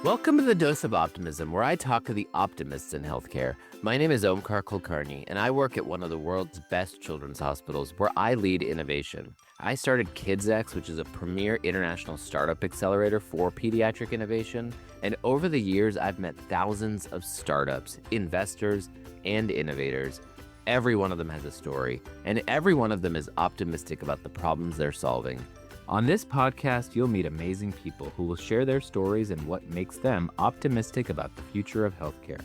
Welcome to the Dose of Optimism, where I talk to the optimists in healthcare. My name is Omkar Kulkarni, and I work at one of the world's best children's hospitals, where I lead innovation. I started KidsX, which is a premier international startup accelerator for pediatric innovation, and over the years, I've met thousands of startups, investors, and innovators. Every one of them has a story, and every one of them is optimistic about the problems they're solving. On this podcast, you'll meet amazing people who will share their stories and what makes them optimistic about the future of healthcare.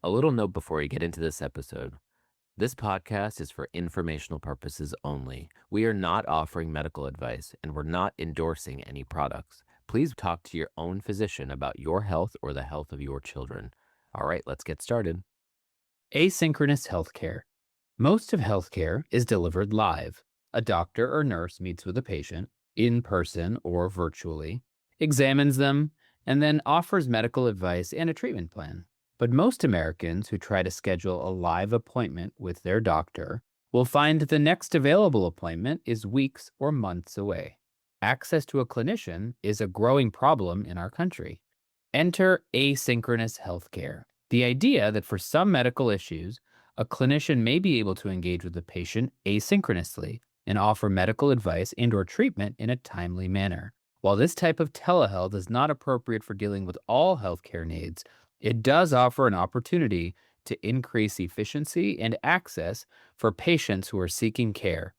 A little note before you get into this episode. This podcast is for informational purposes only. We are not offering medical advice, and we're not endorsing any products. Please talk to your own physician about your health or the health of your children. All right, let's get started. Asynchronous healthcare. Most of healthcare is delivered live. A doctor or nurse meets with a patient, in person or virtually, examines them, and then offers medical advice and a treatment plan. But most Americans who try to schedule a live appointment with their doctor will find the next available appointment is weeks or months away. Access to a clinician is a growing problem in our country. Enter asynchronous healthcare. The idea that for some medical issues, a clinician may be able to engage with the patient asynchronously and offer medical advice and/or treatment in a timely manner. While this type of telehealth is not appropriate for dealing with all healthcare needs, it does offer an opportunity to increase efficiency and access for patients who are seeking care.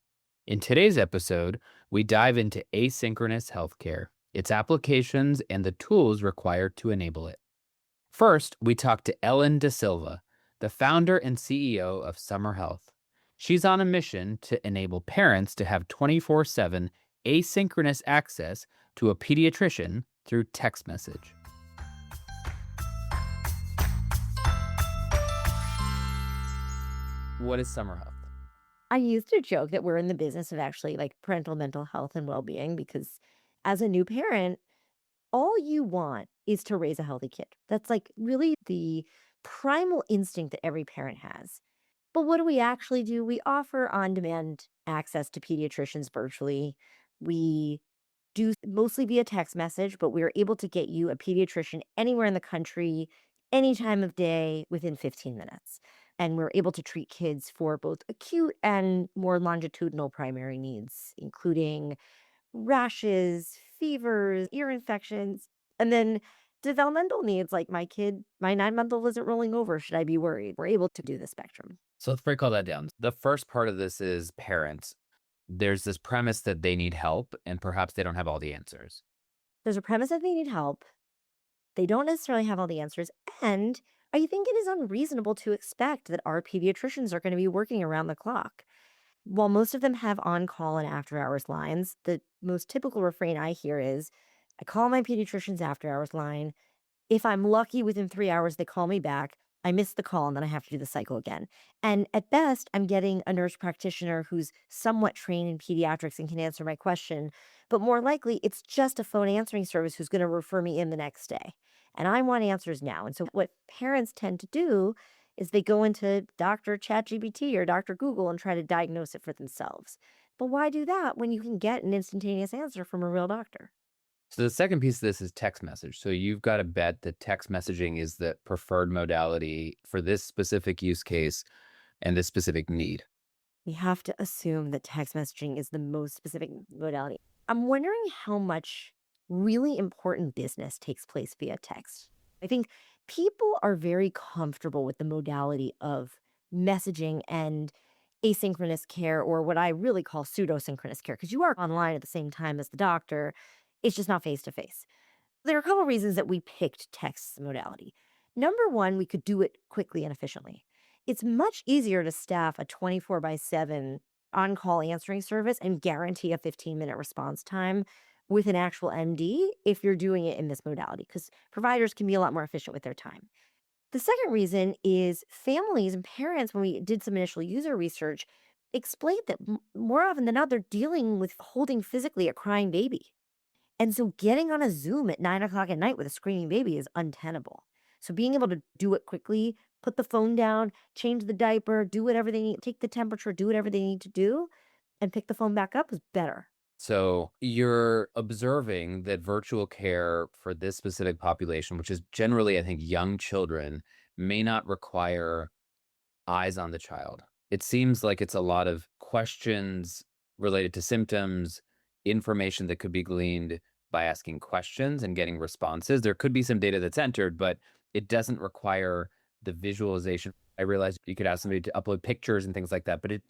In today's episode, we dive into asynchronous healthcare, its applications, and the tools required to enable it. First, we talk to Ellen De Silva, the founder and CEO of Summer Health. She's on a mission to enable parents to have 24/7 asynchronous access to a pediatrician through text message. What is Summer Health? I used to joke that we're in the business of actually like parental mental health and well-being because as a new parent, all you want is to raise a healthy kid. That's like really the primal instinct that every parent has. But what do we actually do? We offer on-demand access to pediatricians virtually. We do mostly via text message, but we are able to get you a pediatrician anywhere in the country, any time of day within 15 minutes. And we're able to treat kids for both acute and more longitudinal primary needs, including rashes, fevers, ear infections, and then developmental needs like my kid, my 9-month-old isn't rolling over. Should I be worried? We're able to do the spectrum. So let's break all that down. The first part of this is parents. There's this premise that they need help and perhaps they don't have all the answers. There's a premise that they need help. They don't necessarily have all the answers. And I think it is unreasonable to expect that our pediatricians are going to be working around the clock. While most of them have on-call and after-hours lines, the most typical refrain I hear is, I call my pediatrician's after-hours line. If I'm lucky, within 3 hours, they call me back. I miss the call, and then I have to do the cycle again. And at best, I'm getting a nurse practitioner who's somewhat trained in pediatrics and can answer my question. But more likely, it's just a phone answering service who's going to refer me in the next day. And I want answers now. And so what parents tend to do is they go into Dr. ChatGPT or Dr. Google and try to diagnose it for themselves. But why do that when you can get an instantaneous answer from a real doctor? So the second piece of this is text message. So you've got to bet that text messaging is the preferred modality for this specific use case and this specific need. We have to assume that text messaging is the most specific modality. I'm wondering how much really important business takes place via text. I think people are very comfortable with the modality of messaging and asynchronous care, or what I really call pseudo-synchronous care, because you are online at the same time as the doctor. It's just not face to face. There are a couple reasons that we picked text modality. Number one, we could do it quickly and efficiently. It's much easier to staff a 24/7 on-call answering service and guarantee a 15-minute response time with an actual MD if you're doing it in this modality, because providers can be a lot more efficient with their time. The second reason is families and parents, when we did some initial user research, explained that more often than not, they're dealing with holding physically a crying baby. And so getting on a Zoom at 9 o'clock at night with a screaming baby is untenable. So being able to do it quickly, put the phone down, change the diaper, do whatever they need, take the temperature, do whatever they need to do, and pick the phone back up is better. So you're observing that virtual care for this specific population, which is generally, I think, young children, may not require eyes on the child. It seems like it's a lot of questions related to symptoms, information that could be gleaned by asking questions and getting responses. There could be some data that's entered, but it doesn't require the visualization. I realize you could ask somebody to upload pictures and things like that, but it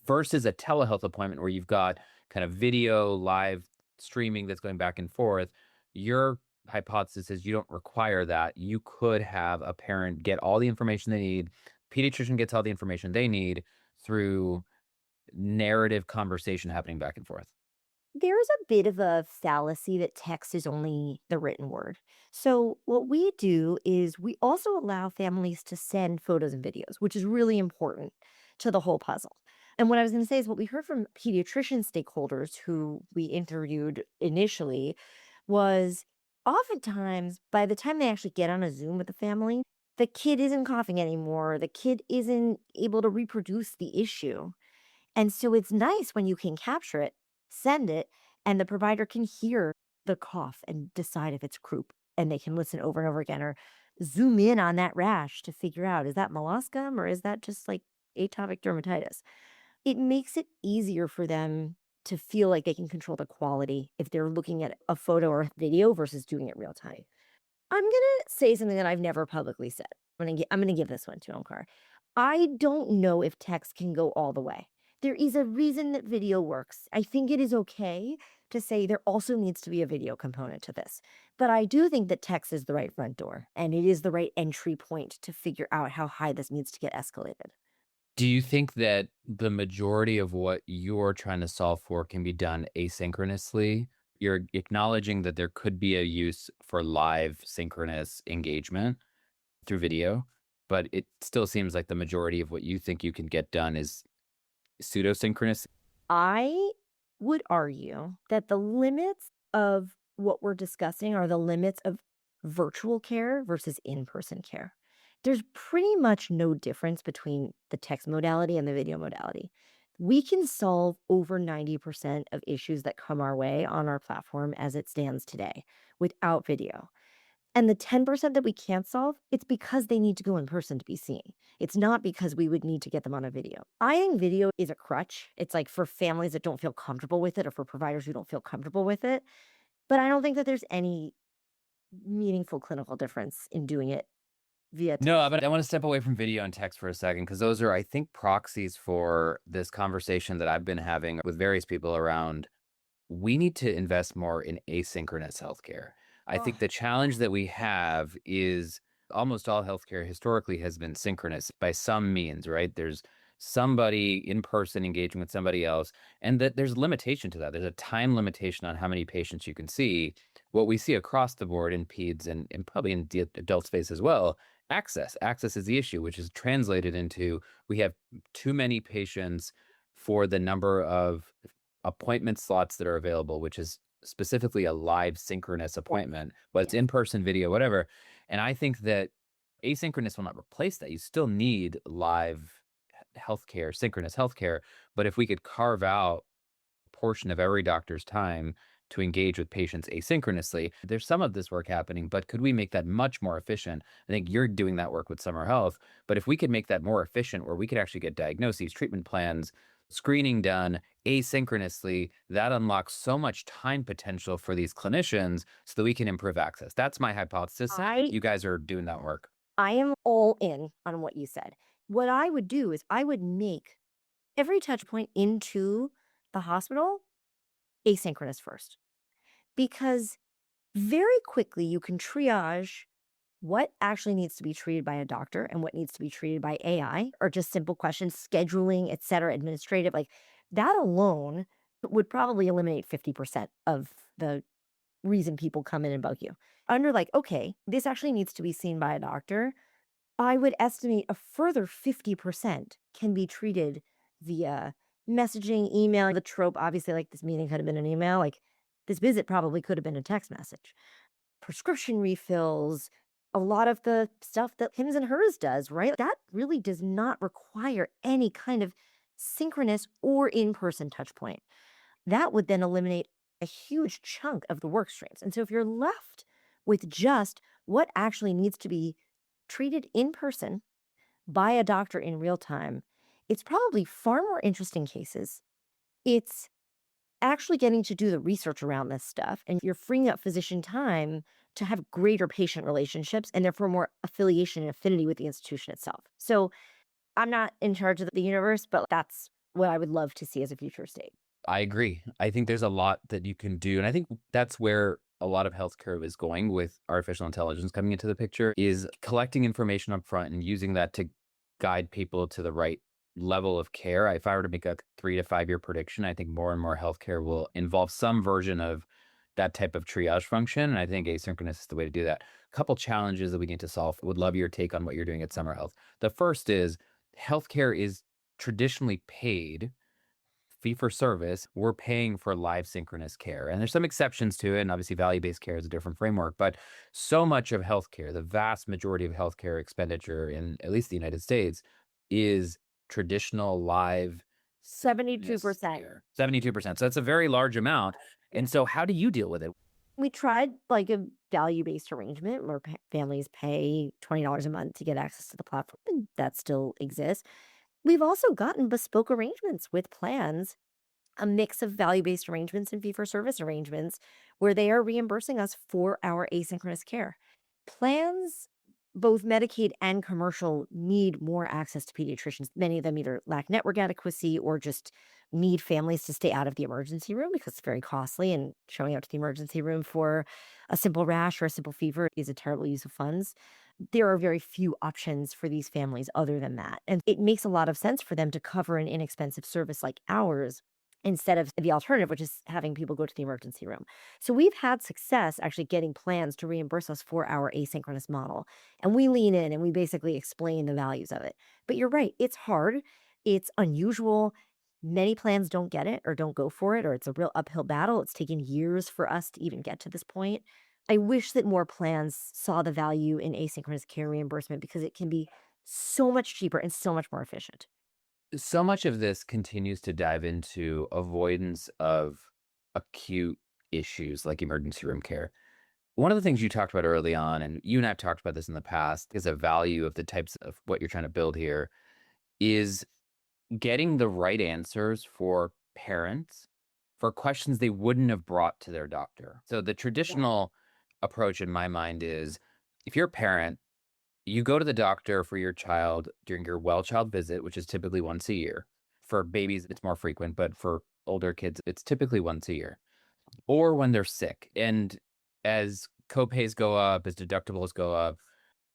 versus a telehealth appointment where you've got kind of video, live streaming that's going back and forth. Your hypothesis is you don't require that. You could have a parent get all the information they need, pediatrician gets all the information they need through narrative conversation happening back and forth. There's a bit of a fallacy that text is only the written word. So, what we do is we also allow families to send photos and videos, which is really important to the whole puzzle. And what I was going to say is what we heard from pediatrician stakeholders who we interviewed initially was oftentimes by the time they actually get on a Zoom with the family, the kid isn't coughing anymore. The kid isn't able to reproduce the issue. And so it's nice when you can capture it, send it, and the provider can hear the cough and decide if it's croup. And they can listen over and over again or zoom in on that rash to figure out, is that molluscum or is that just like atopic dermatitis? It makes it easier for them to feel like they can control the quality if they're looking at a photo or a video versus doing it real time. I'm gonna say something that I've never publicly said. I'm gonna give this one to Omkar. I don't know if text can go all the way. There is a reason that video works. I think it is okay to say there also needs to be a video component to this. But I do think that text is the right front door and it is the right entry point to figure out how high this needs to get escalated. Do you think that the majority of what you're trying to solve for can be done asynchronously? You're acknowledging that there could be a use for live synchronous engagement through video, but it still seems like the majority of what you think you can get done is pseudo synchronous. I would argue that the limits of what we're discussing are the limits of virtual care versus in person care. There's pretty much no difference between the text modality and the video modality. We can solve over 90% of issues that come our way on our platform as it stands today without video. And the 10% that we can't solve, it's because they need to go in person to be seen. It's not because we would need to get them on a video. I think video is a crutch. It's like for families that don't feel comfortable with it or for providers who don't feel comfortable with it. But I don't think that there's any meaningful clinical difference in doing it via No, text. but I want to step away from video and text for a second because those are, I think, proxies for this conversation that I've been having with various people around. We need to invest more in asynchronous healthcare. I Oh, think the challenge that we have is almost all healthcare historically has been synchronous by some means, right? There's somebody in person engaging with somebody else, and that there's limitation to that. There's a time limitation on how many patients you can see. What we see across the board in peds and probably in the adult space as well, access. Access is the issue, which is translated into we have too many patients for the number of appointment slots that are available, which is specifically a live synchronous yes. appointment, whether it's Yes. in person, video, whatever. And I think that asynchronous will not replace that. You still need live healthcare, synchronous healthcare. But if we could carve out a portion of every doctor's time to engage with patients asynchronously, there's some of this work happening, but could we make that much more efficient? I think you're doing that work with Summer Health, but if we could make that more efficient where we could actually get diagnoses, treatment plans, screening done asynchronously, that unlocks so much time potential for these clinicians so that we can improve access. That's my hypothesis. I You guys are doing that work. I am all in on what you said. What I would do is I would make every touch point into the hospital asynchronous first because very quickly you can triage what actually needs to be treated by a doctor and what needs to be treated by AI or just simple questions, scheduling, et cetera, administrative. Like that alone would probably eliminate 50% of the reason people come in and bug you. Under like, okay, this actually needs to be seen by a doctor. I would estimate a further 50% can be treated via messaging, email. The trope, obviously, like this meeting could have been an email. Like this visit probably could have been a text message. Prescription refills, a lot of the stuff that Hims and Hers does, right? That really does not require any kind of synchronous or in person touch point. that would then eliminate a huge chunk of the work streams. And so if you're left with just what actually needs to be treated in person by a doctor in real time, it's probably far more interesting cases. It's actually getting to do the research around this stuff, and you're freeing up physician time to have greater patient relationships and therefore more affiliation and affinity with the institution itself. So I'm not in charge of the universe, but that's what I would love to see as a future state. I agree. I think there's a lot that you can do. And I think that's where a lot of healthcare is going with artificial intelligence coming into the picture is collecting information up front and using that to guide people to the right level of care. If I were to make a 3 to 5 year prediction, I think more and more healthcare will involve some version of that type of triage function. And I think asynchronous is the way to do that. A couple challenges that we need to solve. Would love your take on what you're doing at Summer Health. The first is healthcare is traditionally paid fee for service. We're paying for live synchronous care. And there's some exceptions to it. And obviously, value based care is a different framework. But so much of healthcare, the vast majority of healthcare expenditure in at least the United States, is traditional live synchronous 72%. care. 72%. So that's a very large amount. And so, how do you deal with it? We tried like a value-based arrangement where families pay $20 a month to get access to the platform, and that still exists. We've also gotten bespoke arrangements with plans, a mix of value-based arrangements and fee-for-service arrangements where they are reimbursing us for our asynchronous care. Plans, both Medicaid and commercial, need more access to pediatricians. Many of them either lack network adequacy or just need families to stay out of the emergency room because it's very costly. And showing up to the emergency room for a simple rash or a simple fever is a terrible use of funds. There are very few options for these families other than that. And it makes a lot of sense for them to cover an inexpensive service like ours instead of the alternative, which is having people go to the emergency room. So we've had success actually getting plans to reimburse us for our asynchronous model. And we lean in and we basically explain the values of it. But you're right, it's hard, it's unusual. Many plans don't get it or don't go for it, or it's a real uphill battle. It's taken years for us to even get to this point. I wish that more plans saw the value in asynchronous care reimbursement because it can be so much cheaper and so much more efficient. So much of this continues to dive into avoidance of acute issues like emergency room care. One of the things you talked about early on, and you and I have talked about this in the past, is a value of the types of what you're trying to build here is getting the right answers for parents for questions they wouldn't have brought to their doctor. So the Yeah. traditional approach in my mind is if you're a parent, you go to the doctor for your child during your well child visit, which is typically once a year. For babies, it's more frequent, but for older kids, it's typically once a year or when they're sick. And as copays go up, as deductibles go up,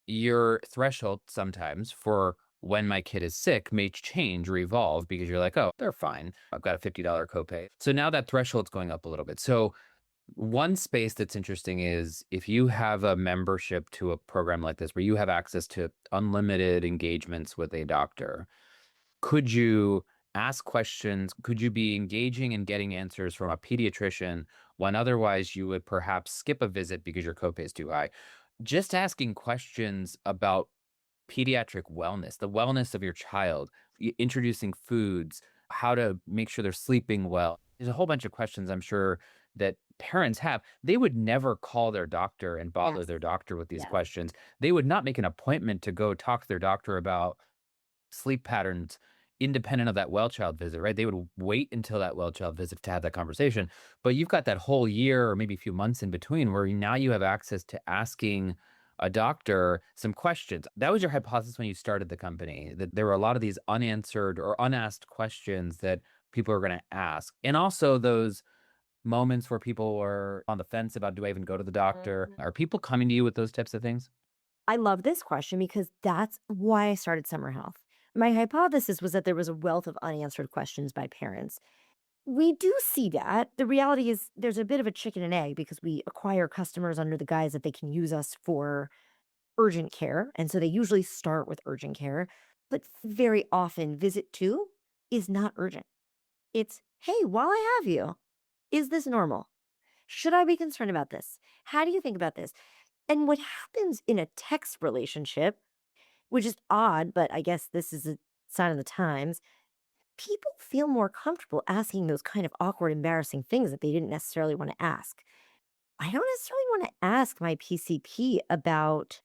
your threshold sometimes for when my kid is sick may change or evolve because you're like, oh, they're fine. I've got a $50 copay. So now that threshold's going up a little bit. So one space that's interesting is if you have a membership to a program like this where you have access to unlimited engagements with a doctor, could you ask questions? Could you be engaging and getting answers from a pediatrician when otherwise you would perhaps skip a visit because your copay is too high? Just asking questions about pediatric wellness, the wellness of your child, introducing foods, how to make sure they're sleeping well. There's a whole bunch of questions I'm sure that parents have. They would never call their doctor and bother Yes. their doctor with these Yes. questions. They would not make an appointment to go talk to their doctor about sleep patterns independent of that well child visit, right? They would wait until that well child visit to have that conversation. But you've got that whole year or maybe a few months in between where now you have access to asking a doctor some questions. That was your hypothesis when you started the company, that there were a lot of these unanswered or unasked questions that people are going to ask. And also those moments where people were on the fence about, do I even go to the doctor? Mhm. Are people coming to you with those types of things? I love this question because that's why I started Summer Health. My hypothesis was that there was a wealth of unanswered questions by parents. We do see that. The reality is there's a bit of a chicken and egg because we acquire customers under the guise that they can use us for urgent care. And so they usually start with urgent care. But very often, visit two is not urgent. It's, hey, while I have you, is this normal? Should I be concerned about this? How do you think about this? And what happens in a text relationship, which is odd, but I guess this is a sign of the times, people feel more comfortable asking those kind of awkward, embarrassing things that they didn't necessarily want to ask. I don't necessarily want to ask my PCP about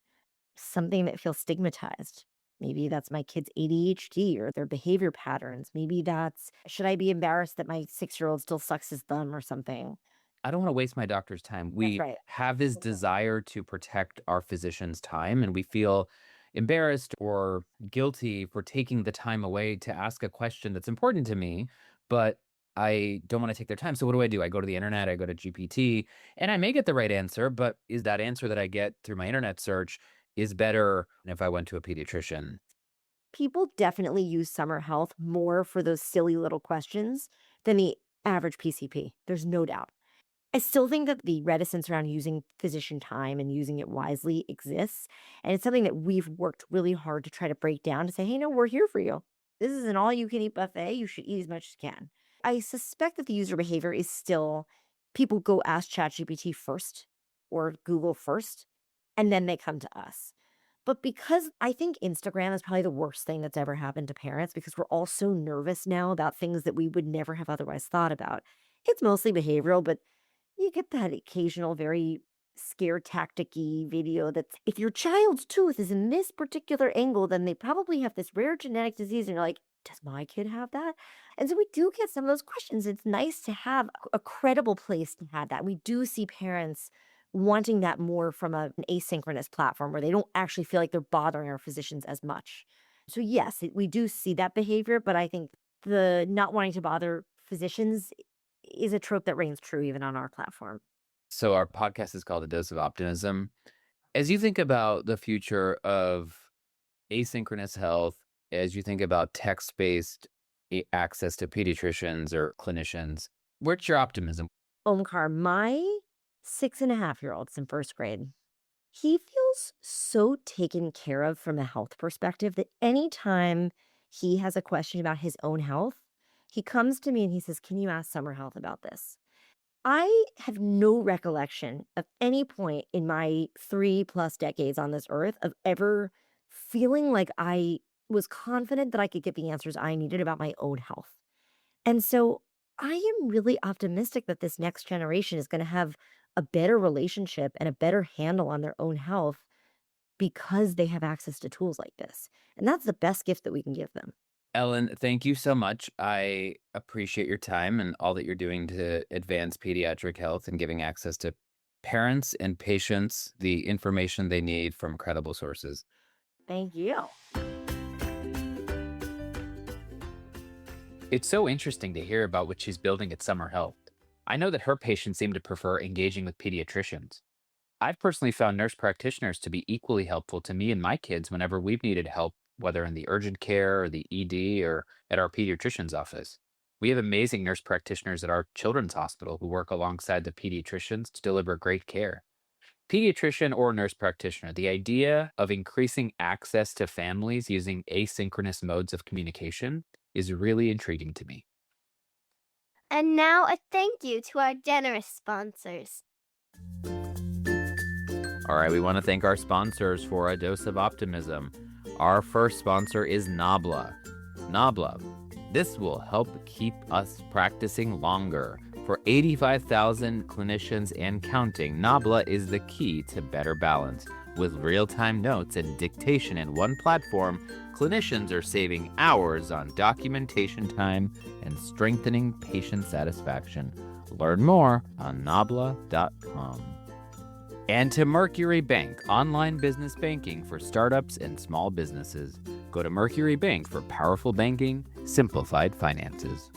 something that feels stigmatized. Maybe that's my kid's ADHD or their behavior patterns. Maybe that's, should I be embarrassed that my 6-year-old still sucks his thumb or something? I don't wanna waste my doctor's time. That's We right. have this desire to protect our physician's time, and we feel embarrassed or guilty for taking the time away to ask a question that's important to me, but I don't wanna take their time. So what do? I go to the internet, I go to GPT, and I may get the right answer, but is that answer that I get through my internet search is better than if I went to a pediatrician? People definitely use summer health more for those silly little questions than the average PCP. There's no doubt. I still think that the reticence around using physician time and using it wisely exists. And it's something that we've worked really hard to try to break down to say, hey, no, we're here for you. This is an all you can eat buffet. You should eat as much as you can. I suspect that the user behavior is still people go ask ChatGPT first or Google first, and then they come to us. But because I think Instagram is probably the worst thing that's ever happened to parents because we're all so nervous now about things that we would never have otherwise thought about. It's mostly behavioral, but you get that occasional very scare tactic-y video that's if your child's tooth is in this particular angle, then they probably have this rare genetic disease. And you're like, does my kid have that? And so we do get some of those questions. It's nice to have a credible place to have that. We do see parents wanting that more from an asynchronous platform where they don't actually feel like they're bothering our physicians as much. So yes, we do see that behavior, but I think the not wanting to bother physicians is a trope that reigns true even on our platform. So our podcast is called A Dose of Optimism. As you think about the future of asynchronous health, as you think about text-based access to pediatricians or clinicians, where's your optimism? Omkar, my 6.5-year-old's in first grade. He feels so taken care of from a health perspective that anytime he has a question about his own health, he comes to me and he says, can you ask Summer Health about this? I have no recollection of any point in my 3+ decades on this earth of ever feeling like I was confident that I could get the answers I needed about my own health. And so I am really optimistic that this next generation is going to have a better relationship and a better handle on their own health because they have access to tools like this. And that's the best gift that we can give them. Ellen, thank you so much. I appreciate your time and all that you're doing to advance pediatric health and giving access to parents and patients the information they need from credible sources. Thank you. It's so interesting to hear about what she's building at Summer Health. I know that her patients seem to prefer engaging with pediatricians. I've personally found nurse practitioners to be equally helpful to me and my kids whenever we've needed help, whether in the urgent care or the ED or at our pediatrician's office. We have amazing nurse practitioners at our children's hospital who work alongside the pediatricians to deliver great care. Pediatrician or nurse practitioner, the idea of increasing access to families using asynchronous modes of communication is really intriguing to me. And now a thank you to our generous sponsors. All right, we want to thank our sponsors for A Dose of Optimism. Our first sponsor is Nabla. Nabla, this will help keep us practicing longer. For 85,000 clinicians and counting, Nabla is the key to better balance. With real-time notes and dictation in one platform, clinicians are saving hours on documentation time and strengthening patient satisfaction. Learn more on nabla.com. And to Mercury Bank, online business banking for startups and small businesses. Go to Mercury Bank for powerful banking, simplified finances.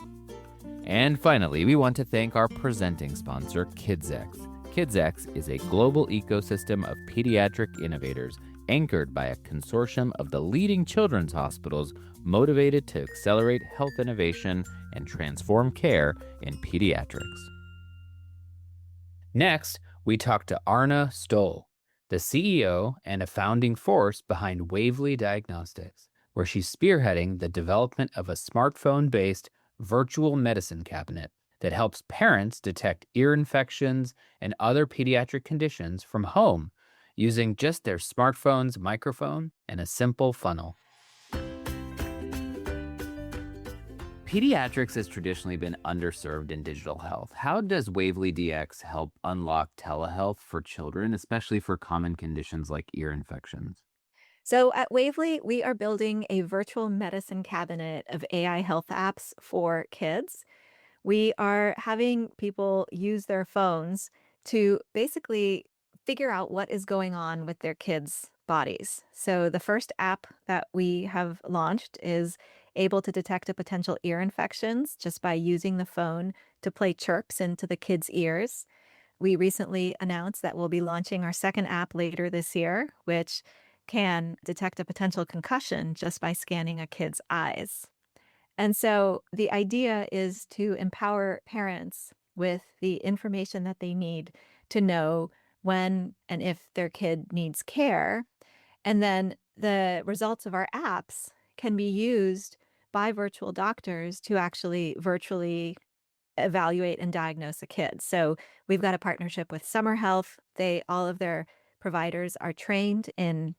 And finally, we want to thank our presenting sponsor, KidsX. KidsX is a global ecosystem of pediatric innovators anchored by a consortium of the leading children's hospitals motivated to accelerate health innovation and transform care in pediatrics. Next, we talk to Arna Stoll, the CEO and a founding force behind Wavely Diagnostics, where she's spearheading the development of a smartphone-based virtual medicine cabinet that helps parents detect ear infections and other pediatric conditions from home using just their smartphone's microphone and a simple funnel. Pediatrics has traditionally been underserved in digital health. How does Wavely DX help unlock telehealth for children, especially for common conditions like ear infections? So at Wavely, we are building a virtual medicine cabinet of AI health apps for kids. We are having people use their phones to basically figure out what is going on with their kids' bodies. So the first app that we have launched is able to detect a potential ear infections just by using the phone to play chirps into the kids' ears. We recently announced that we'll be launching our second app later this year, which can detect a potential concussion just by scanning a kid's eyes. And so the idea is to empower parents with the information that they need to know when and if their kid needs care. And then the results of our apps can be used by virtual doctors to actually virtually evaluate and diagnose a kid. So we've got a partnership with Summer Health. All of their providers are trained in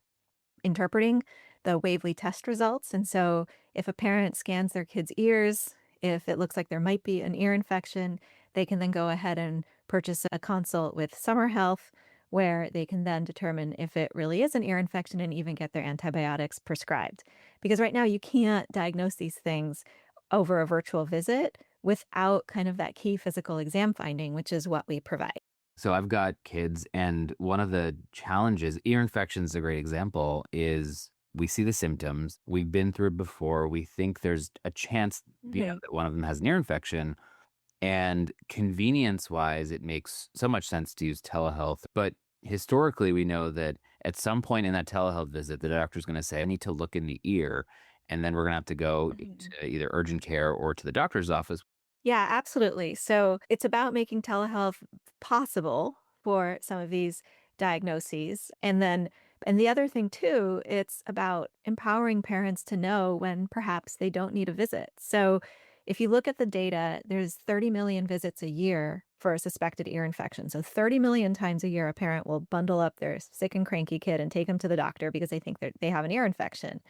interpreting the Wavely test results. And so if a parent scans their kid's ears, if it looks like there might be an ear infection, they can then go ahead and purchase a consult with Summer Health, where they can then determine if it really is an ear infection and even get their antibiotics prescribed. Because right now you can't diagnose these things over a virtual visit without kind of that key physical exam finding, which is what we provide. So I've got kids, and one of the challenges, ear infection is a great example, is we see the symptoms. We've been through it before. We think there's a chance, Mhm. that one of them has an ear infection. And convenience wise, it makes so much sense to use telehealth. But historically, we know that at some point in that telehealth visit, the doctor's going to say, I need to look in the ear. And then we're going to have to go Mhm. to either urgent care or to the doctor's office. Yeah, absolutely. So it's about making telehealth possible for some of these diagnoses. And the other thing too, it's about empowering parents to know when perhaps they don't need a visit. So if you look at the data, there's 30 million visits a year for a suspected ear infection. So 30 million times a year, a parent will bundle up their sick and cranky kid and take them to the doctor because they think they have an ear infection.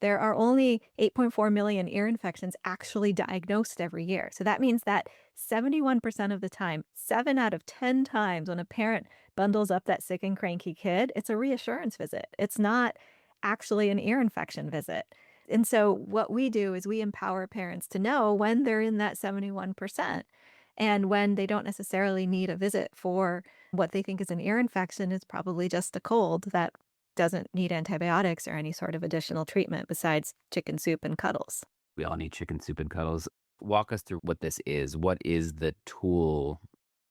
There are only 8.4 million ear infections actually diagnosed every year. So that means that 71% of the time, 7 out of 10 times when a parent bundles up that sick and cranky kid, it's a reassurance visit. It's not actually an ear infection visit. And so what we do is we empower parents to know when they're in that 71% and when they don't necessarily need a visit for what they think is an ear infection is probably just a cold that doesn't need antibiotics or any sort of additional treatment besides chicken soup and cuddles. We all need chicken soup and cuddles. Walk us through what this is. What is the tool?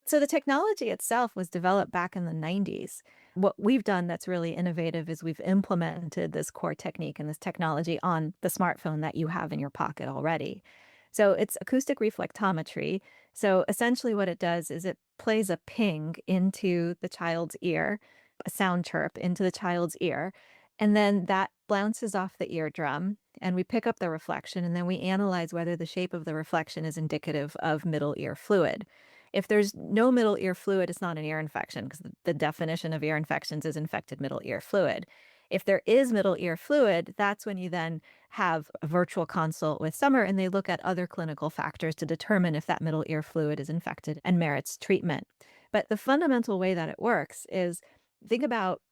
So the technology itself was developed back in the 90s. What we've done that's really innovative is we've implemented this core technique and this technology on the smartphone that you have in your pocket already. So it's acoustic reflectometry. So essentially what it does is it plays a ping into the child's ear, a sound chirp into the child's ear, and then that bounces off the eardrum and we pick up the reflection and then we analyze whether the shape of the reflection is indicative of middle ear fluid. If there's no middle ear fluid, it's not an ear infection because the definition of ear infections is infected middle ear fluid. If there is middle ear fluid, that's when you then have a virtual consult with Summer and they look at other clinical factors to determine if that middle ear fluid is infected and merits treatment. But the fundamental way that it works is think about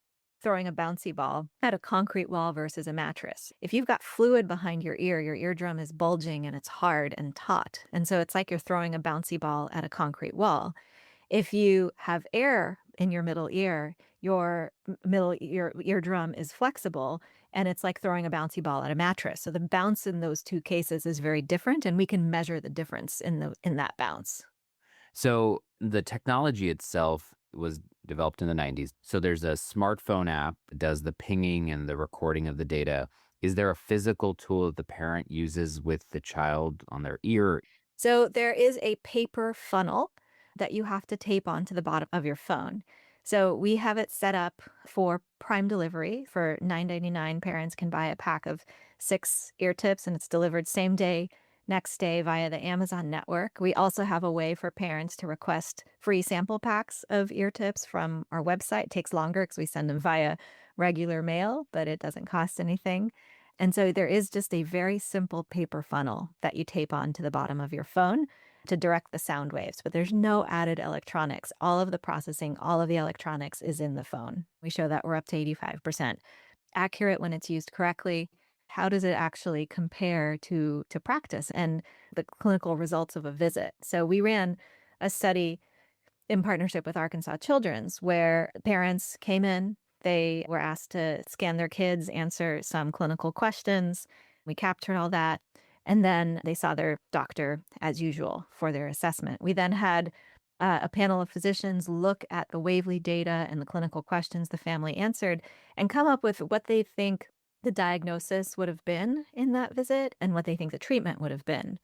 throwing a bouncy ball at a concrete wall versus a mattress. If you've got fluid behind your eardrum is bulging and it's hard and taut. And so it's like you're throwing a bouncy ball at a concrete wall. If you have air in your middle ear, your eardrum is flexible and it's like throwing a bouncy ball at a mattress. So the bounce in those two cases is very different and we can measure the difference in that bounce. So the technology itself was developed in the 90s. So there's a smartphone app that does the pinging and the recording of the data. Is there a physical tool that the parent uses with the child on their ear? So there is a paper funnel that you have to tape onto the bottom of your phone. So we have it set up for Prime delivery. For $9.99, parents can buy a pack of 6 ear tips and it's delivered same day, next day via the Amazon network. We also have a way for parents to request free sample packs of ear tips from our website. It takes longer because we send them via regular mail, but it doesn't cost anything. And so there is just a very simple paper funnel that you tape onto the bottom of your phone to direct the sound waves, but there's no added electronics. All of the processing, all of the electronics is in the phone. We show that we're up to 85% accurate when it's used correctly. How does it actually compare to practice and the clinical results of a visit? So we ran a study in partnership with Arkansas Children's where parents came in, they were asked to scan their kids, answer some clinical questions. We captured all that. And then they saw their doctor as usual for their assessment. We then had a panel of physicians look at the Wavely data and the clinical questions the family answered and come up with what they think the diagnosis would have been in that visit and what they think the treatment would have been.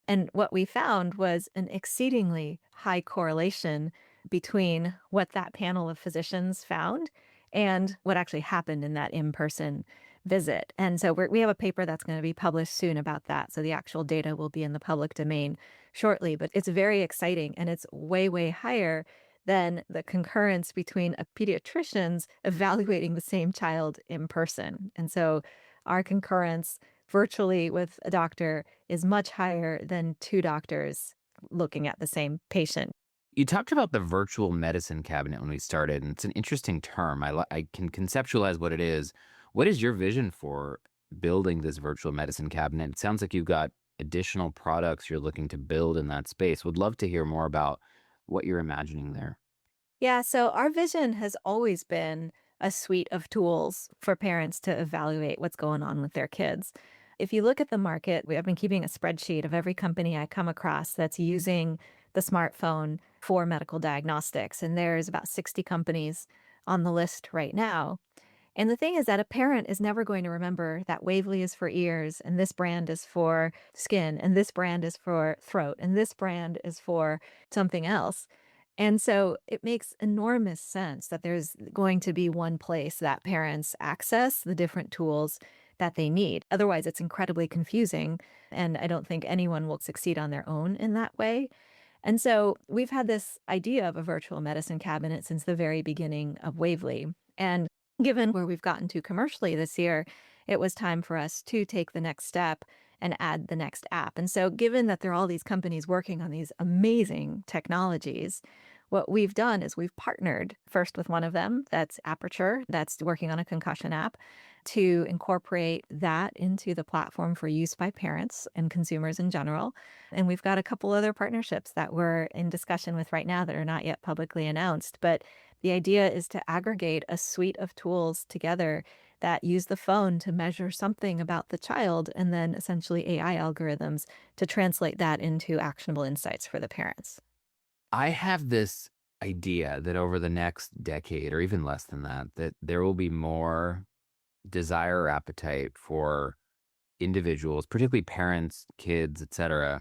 And what we found was an exceedingly high correlation between what that panel of physicians found and what actually happened in that in-person visit. And so we have a paper that's going to be published soon about that. So the actual data will be in the public domain shortly, but it's very exciting and it's way, way higher than the concurrence between a pediatricians evaluating the same child in person. And so our concurrence virtually with a doctor is much higher than two doctors looking at the same patient. You talked about the virtual medicine cabinet when we started, and it's an interesting term. I can conceptualize what it is. What is your vision for building this virtual medicine cabinet? It sounds like you've got additional products you're looking to build in that space. Would love to hear more about what you're imagining there. Yeah, so our vision has always been a suite of tools for parents to evaluate what's going on with their kids. If you look at the market, we have been keeping a spreadsheet of every company I come across that's using the smartphone for medical diagnostics. And there's about 60 companies on the list right now. And the thing is that a parent is never going to remember that Wavely is for ears, and this brand is for skin, and this brand is for throat, and this brand is for something else. And so it makes enormous sense that there's going to be one place that parents access the different tools that they need. Otherwise, it's incredibly confusing, and I don't think anyone will succeed on their own in that way. And so we've had this idea of a virtual medicine cabinet since the very beginning of Wavely. And given where we've gotten to commercially this year, it was time for us to take the next step and add the next app. And so given that there are all these companies working on these amazing technologies, what we've done is we've partnered first with one of them, that's Aperture, that's working on a concussion app, to incorporate that into the platform for use by parents and consumers in general. And we've got a couple other partnerships that we're in discussion with right now that are not yet publicly announced. But the idea is to aggregate a suite of tools together that use the phone to measure something about the child and then essentially AI algorithms to translate that into actionable insights for the parents. I have this idea that over the next decade, or even less than that, that there will be more desire or appetite for individuals, particularly parents, kids, etc.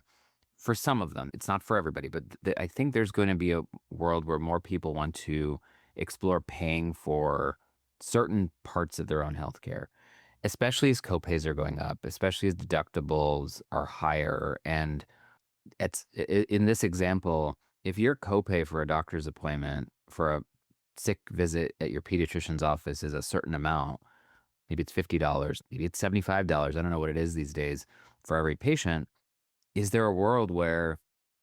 For some of them, it's not for everybody, but I think there's going to be a world where more people want to explore paying for certain parts of their own healthcare, especially as copays are going up, especially as deductibles are higher. And in this example, if your copay for a doctor's appointment for a sick visit at your pediatrician's office is a certain amount, maybe it's $50, maybe it's $75, I don't know what it is these days for every patient, is there a world where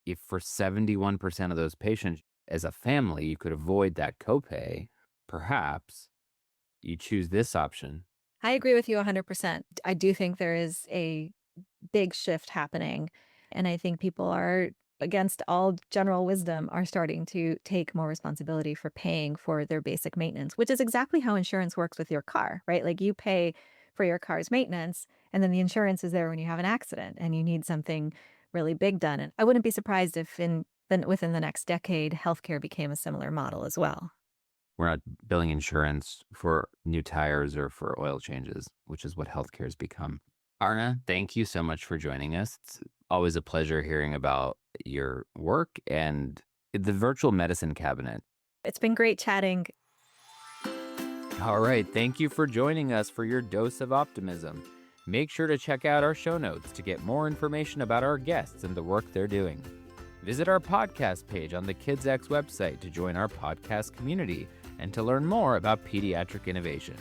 if for 71% of those patients as a family, you could avoid that copay, perhaps you choose this option? I agree with you 100%. I do think there is a big shift happening. And I think people are, against all general wisdom, are starting to take more responsibility for paying for their basic maintenance, which is exactly how insurance works with your car, right? Like you pay for your car's maintenance, and then the insurance is there when you have an accident and you need something really big done. And I wouldn't be surprised if within the next decade, healthcare became a similar model as well. We're not billing insurance for new tires or for oil changes, which is what healthcare has become. Arna, thank you so much for joining us. It's always a pleasure hearing about your work and the virtual medicine cabinet. It's been great chatting. All right. Thank you for joining us for your dose of optimism. Make sure to check out our show notes to get more information about our guests and the work they're doing. Visit our podcast page on the KidsX website to join our podcast community and to learn more about pediatric innovation.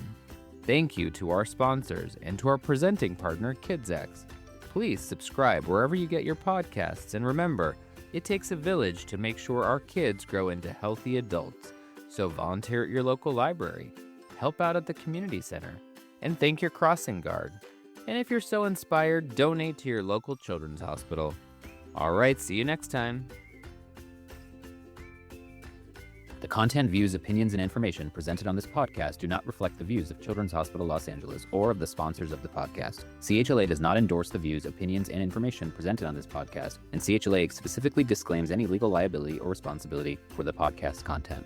Thank you to our sponsors and to our presenting partner, KidsX. Please subscribe wherever you get your podcasts, and remember, it takes a village to make sure our kids grow into healthy adults. So volunteer at your local library, help out at the community center, and thank your crossing guard. And if you're so inspired, donate to your local children's hospital. All right, see you next time. The content, views, opinions, and information presented on this podcast do not reflect the views of Children's Hospital Los Angeles or of the sponsors of the podcast. CHLA does not endorse the views, opinions, and information presented on this podcast, and CHLA specifically disclaims any legal liability or responsibility for the podcast content.